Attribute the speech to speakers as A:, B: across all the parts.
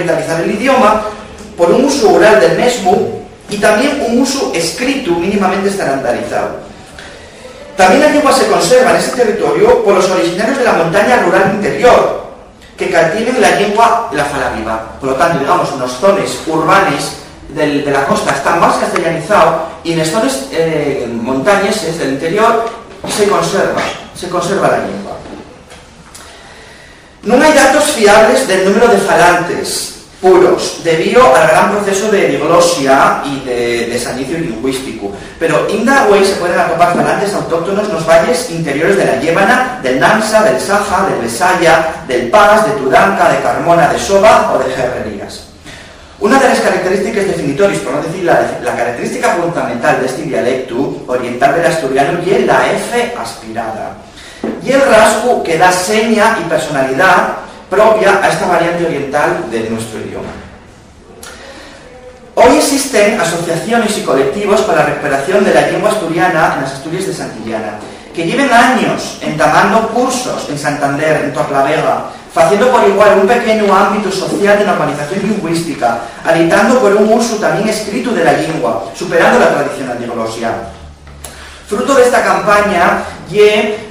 A: revitalizar el idioma por un uso oral del mesmo y también un uso escrito mínimamente estandarizado. También la lengua se conserva en ese territorio por los originarios de la montaña rural interior, que tienen la lengua la fala viva. Por lo tanto, digamos, en las zonas urbanas de la costa está más castellanizado y en las zonas montañas del interior se conserva la lengua. No hay datos fiables del número de falantes puros, debido al gran proceso de diglosia y de desanicio lingüístico, pero inda hoy se pueden atopar falantes autóctonos en los valles interiores de la Llévana, del Nansa, del Saja, del Besaya, del Pas, de Tudanca, de Carmona, de Soba o de Herrerías. Una de las características definitorias, por no decir la característica fundamental de este dialecto oriental del asturiano, es la F aspirada, y el rasgo que da seña y personalidad propia a esta variante oriental de nuestro idioma. Hoy existen asociaciones y colectivos para la recuperación de la lengua asturiana en las Asturias de Santillana, que lleven años entamando cursos en Santander, en Torlavega, haciendo por igual un pequeño ámbito social de normalización lingüística, alentando por un uso también escrito de la lengua, superando la tradicional diglosia. Fruto de esta campaña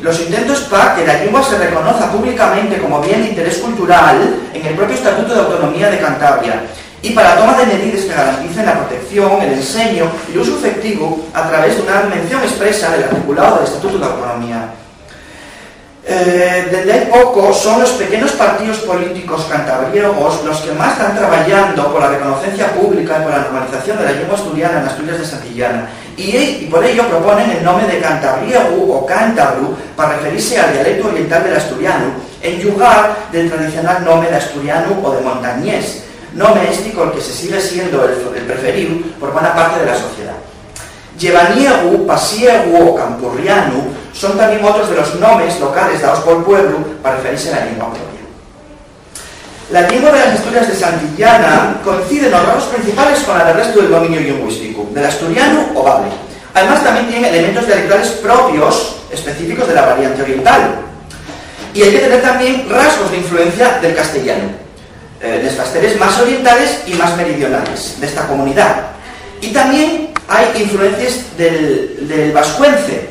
A: los intentos para que la lengua se reconozca públicamente como bien de interés cultural en el propio Estatuto de Autonomía de Cantabria y para la toma de medidas que garanticen la protección, el enseño y el uso efectivo a través de una mención expresa del articulado del Estatuto de Autonomía. Desde hace poco son los pequeños partidos políticos cantabriegos los que más están trabajando por la reconocencia pública y por la normalización de la lengua asturiana en las Asturias de Santillana y por ello proponen el nombre de cantabriego o cántabro para referirse al dialecto oriental del asturiano en lugar del tradicional nombre de asturiano o de montañés, nombre el que se sigue siendo el preferido por buena parte de la sociedad. Llevaniego, pasiego o campurriano son también otros de los nombres locales dados por el pueblo para referirse a la lengua propia. La lengua de las Asturias de Santillana coincide en los rasgos principales con la del resto del dominio lingüístico, del asturiano o bable. Además también tiene elementos dialectales propios, específicos de la variante oriental. Y hay que tener también rasgos de influencia del castellano, de las pasteles más orientales y más meridionales de esta comunidad. Y también hay influencias del vascuence,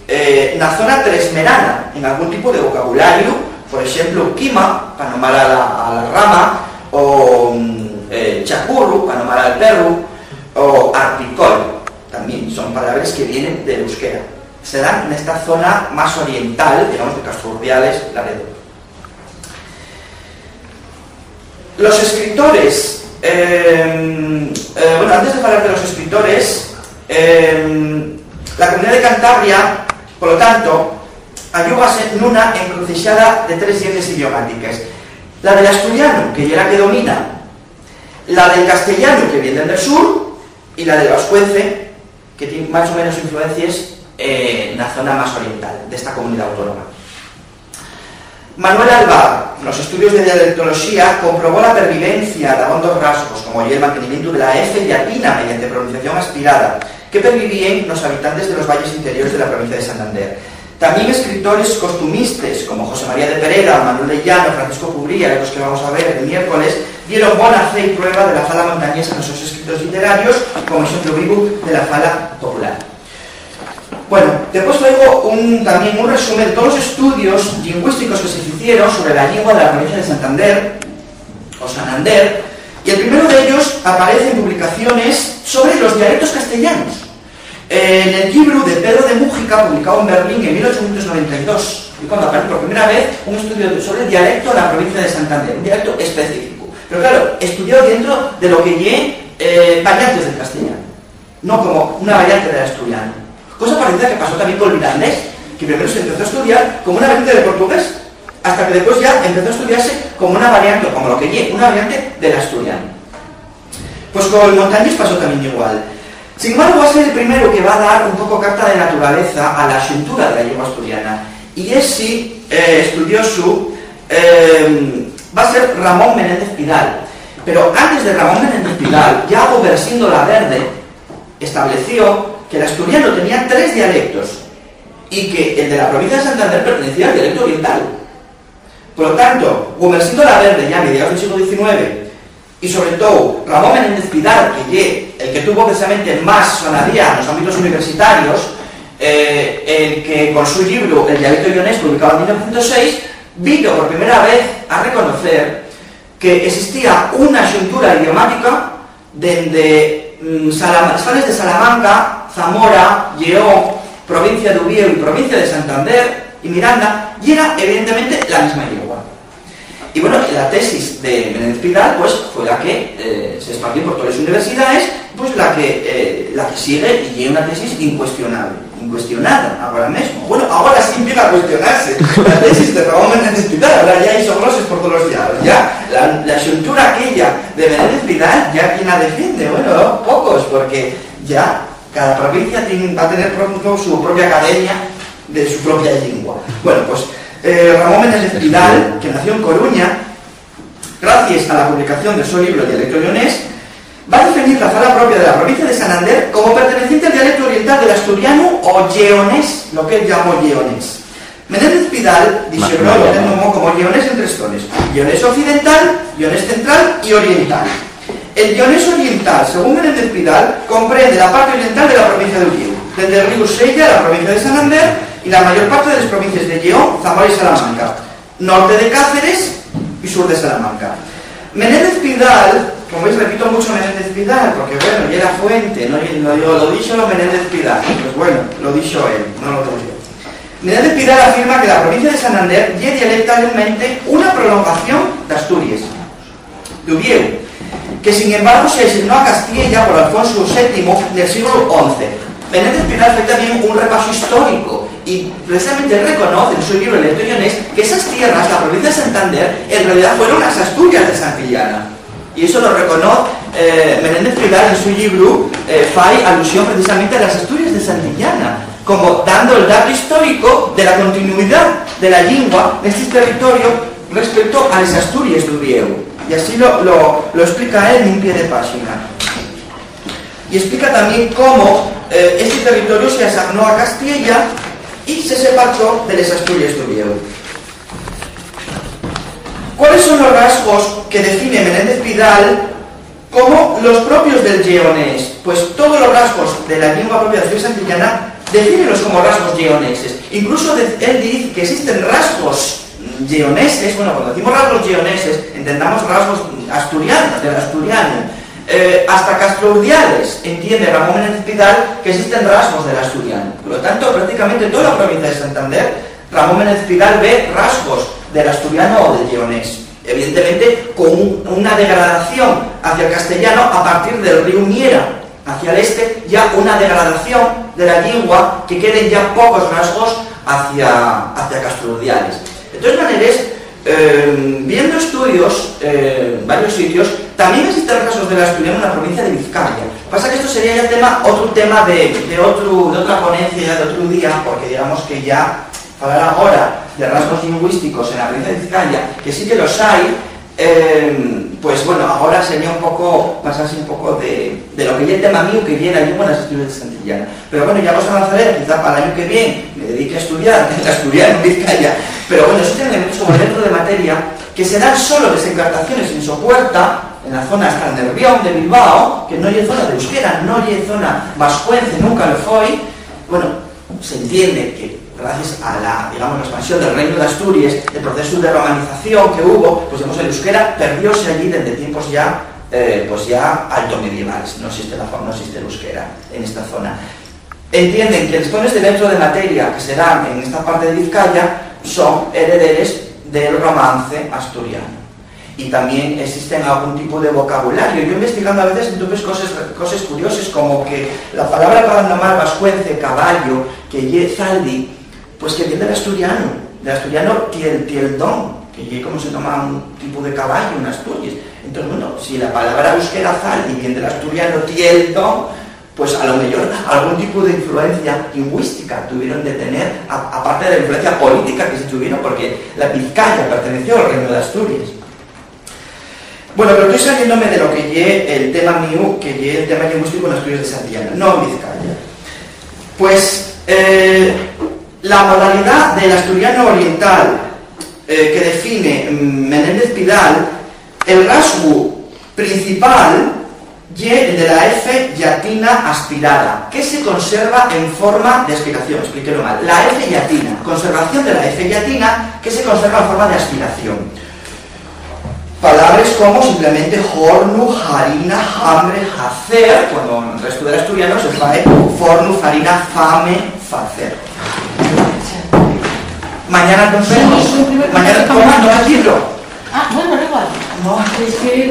A: en la zona tresmerana, en algún tipo de vocabulario, por ejemplo, quima, para nombrar a la rama, o chacurru, para nombrar al perro, o arpicol, también son palabras que vienen del euskera. Se dan en esta zona más oriental, digamos, de Casturbiales, Laredo. Los escritores, bueno, antes de hablar de los escritores, la comunidad de Cantabria, por lo tanto, ayúdase en una encrucijada de tres llenes idiomáticas. La del asturiano, que ya la que domina, la del castellano, que viene del sur, y la del vascuence, que tiene más o menos influencias en la zona más oriental de esta comunidad autónoma. Manuel Alba, en los estudios de dialectología, comprobó la pervivencia de algunos rasgos, como el mantenimiento de la F latina mediante pronunciación aspirada, que pervivían los habitantes de los valles interiores de la provincia de Santander. También escritores costumistas, como José María de Pereda, Manuel de Llano, Francisco Cubría, los que vamos a ver el miércoles, dieron buena fe y prueba de la fala montañesa en sus escritos literarios, como ejemplo vivo de la fala popular. Bueno, después traigo también un resumen de todos los estudios lingüísticos que se hicieron sobre la lengua de la provincia de Santander, o Santander, y el primero de ellos aparece en publicaciones sobre los dialectos castellanos. En el libro de Pedro de Mújica, publicado en Berlín en 1892, y cuando aparece por primera vez un estudio sobre el dialecto de la provincia de Santander, un dialecto específico. Pero claro, estudiado dentro de lo que lle variantes del castellano, no como una variante del asturiano. Cosa parecida que pasó también con el irlandés, que primero se empezó a estudiar como una variante del portugués, hasta que después ya empezó a estudiarse como una variante, como lo que lle, una variante del asturiano. Pues con el montañés pasó también igual. Sin embargo, va a ser el primero que va a dar un poco carta de naturaleza a la asuntura de la lengua asturiana. Y ese estudioso va a ser Ramón Menéndez Pidal. Pero antes de Ramón Menéndez Pidal, ya Gobersindo la Verde estableció que el asturiano tenía tres dialectos y que el de la provincia de Santander pertenecía al dialecto oriental. Por lo tanto, Gobersindo la Verde, ya a mediados del siglo XIX, y sobre todo Ramón Menéndez Pidal, que el que tuvo precisamente más sonaría en los ámbitos universitarios, el que con su libro El dialecto lleonés, publicado en 1906, vino por primera vez a reconocer que existía una xuntura idiomática dende sales de Salamanca, Zamora, Lleón, provincia de Ubieu y provincia de Santander y Miranda, y era evidentemente la misma lengua. Y bueno, la tesis de Menéndez Pidal pues fue la que se expandió por todas las universidades, pues la que sigue, y es una tesis incuestionada ahora mismo. Bueno, ahora sí empieza a cuestionarse la tesis de Ramón Menéndez Pidal, ahora ya hay sobroses por todos los lados, ya la xuntura aquella de Menéndez Pidal, ya quien la defiende, bueno, pocos, porque ya cada provincia va a tener su propia academia de su propia lengua. Bueno, pues Ramón Menéndez Pidal, que nació en Coruña, gracias a la publicación de su libro El dialecto lleonés, va a definir la fala propia de la provincia de Santander como perteneciente al dialecto oriental del asturiano o lleonés, lo que él llamó lleonés. Menéndez Pidal diseñó lo que llamó como lleonés en tres zonas: lleonés occidental, lleonés central y oriental. El lleonés oriental, según Menéndez Pidal, comprende la parte oriental de la provincia de Ubieu, desde el río Sella, la provincia de Santander, y la mayor parte de las provincias de Lleón, Zamora y Salamanca, norte de Cáceres y sur de Salamanca. Menéndez Pidal, como veis, repito mucho Menéndez Pidal, porque bueno, ya era fuente, no lo dicho lo Menéndez Pidal, pues bueno, lo dicho él, no lo digo yo. Menéndez Pidal afirma que la provincia de Santander es dialectalmente una prolongación de Asturias, de Ubieu, que sin embargo se designó a Castilla por Alfonso VII del siglo XI. Menéndez Pidal hace también un repaso histórico y precisamente reconoce en su libro El dialecto lleonés que esas tierras, la provincia de Santander, en realidad fueron las Asturias de Santillana. Y eso lo reconoce Menéndez Pidal en su libro, fai alusión precisamente a las Asturias de Santillana, como dando el dato histórico de la continuidad de la lengua en este territorio respecto a las Asturias de Ubieu. Y así lo explica él en un pie de página. Y explica también cómo este territorio se asignó a Castilla y se separó de las Asturias de Ubieu. ¿Cuáles son los rasgos que define Menéndez Pidal como los propios del lleonés? Pues todos los rasgos de la lengua propia de la Asturias santillana defínenlos como rasgos lleoneses. Incluso él dice que existen rasgos lleoneses. Bueno, cuando decimos rasgos lleoneses, entendamos rasgos asturianos, del asturiano. Hasta Castrourdiales entiende Ramón Menéndez Pidal que existen rasgos del asturiano. Por lo tanto, prácticamente toda la provincia de Santander, Ramón Menéndez Pidal ve rasgos del asturiano o del lleonés. Evidentemente, con una degradación hacia el castellano a partir del río Miera, hacia el este, ya una degradación de la lengua que queden ya pocos rasgos hacia Castrourdiales. De todas maneras, viendo estudios en varios sitios, también existen rasgos del asturiano en la provincia de Vizcaya. Pasa que esto sería ya otro tema de otra ponencia, de otro día, porque digamos que ya hablar ahora de rasgos lingüísticos en la provincia de Vizcaya, que sí que los hay, pues bueno, ahora sería un poco, pasarse un poco de lo que ya el tema mío que viene allí con las Asturias de Santillana. Pero bueno, ya vamos a avanzar, quizá para el año que viene me dedique a estudiar el asturiano en Vizcaya. Pero bueno, existen elementos como dentro de materia que se dan solo desencartaciones en Sopuerta, en la zona hasta el Nervión de Bilbao, que no hay zona de euskera, no hay zona vascuence, nunca lo fue. Bueno, se entiende que gracias a la expansión del Reino de Asturias, el proceso de romanización que hubo, pues digamos, el euskera perdióse allí desde tiempos ya alto medievales. No existe el euskera en esta zona. Entienden que después de dentro de materia que se dan en esta parte de Vizcaya son herederes del romance asturiano. Y también existen algún tipo de vocabulario. Yo investigando a veces entonces cosas curiosas, como que la palabra para nombrar vascuence, caballo, que es zaldi, pues que viene del asturiano tieldón, que es como se toma un tipo de caballo en Asturias. Entonces, bueno, si la palabra euskera zaldi viene del asturiano tieldón, pues a lo mejor algún tipo de influencia lingüística tuvieron de tener, aparte de la influencia política que se tuvieron, porque la Vizcaya perteneció al Reino de Asturias. Bueno, pero estoy saliéndome de lo que es el tema mío, que es el tema lingüístico en Asturias de Santillana, no en Vizcaya. Pues la modalidad del asturiano oriental que define Menéndez Pidal, el rasgo Principal, y el de la F yatina aspirada, que se conserva en forma de aspiración, explíquelo mal. La F yatina, conservación de la F yatina, que se conserva en forma de aspiración. Palabras como simplemente hornu, harina, hambre, hacer, cuando en el resto del asturiano se fae fornu, harina, fame, facer. Mañana con mañana toma, no hay libro.
B: Ah, bueno, igual.
A: No.
B: Es que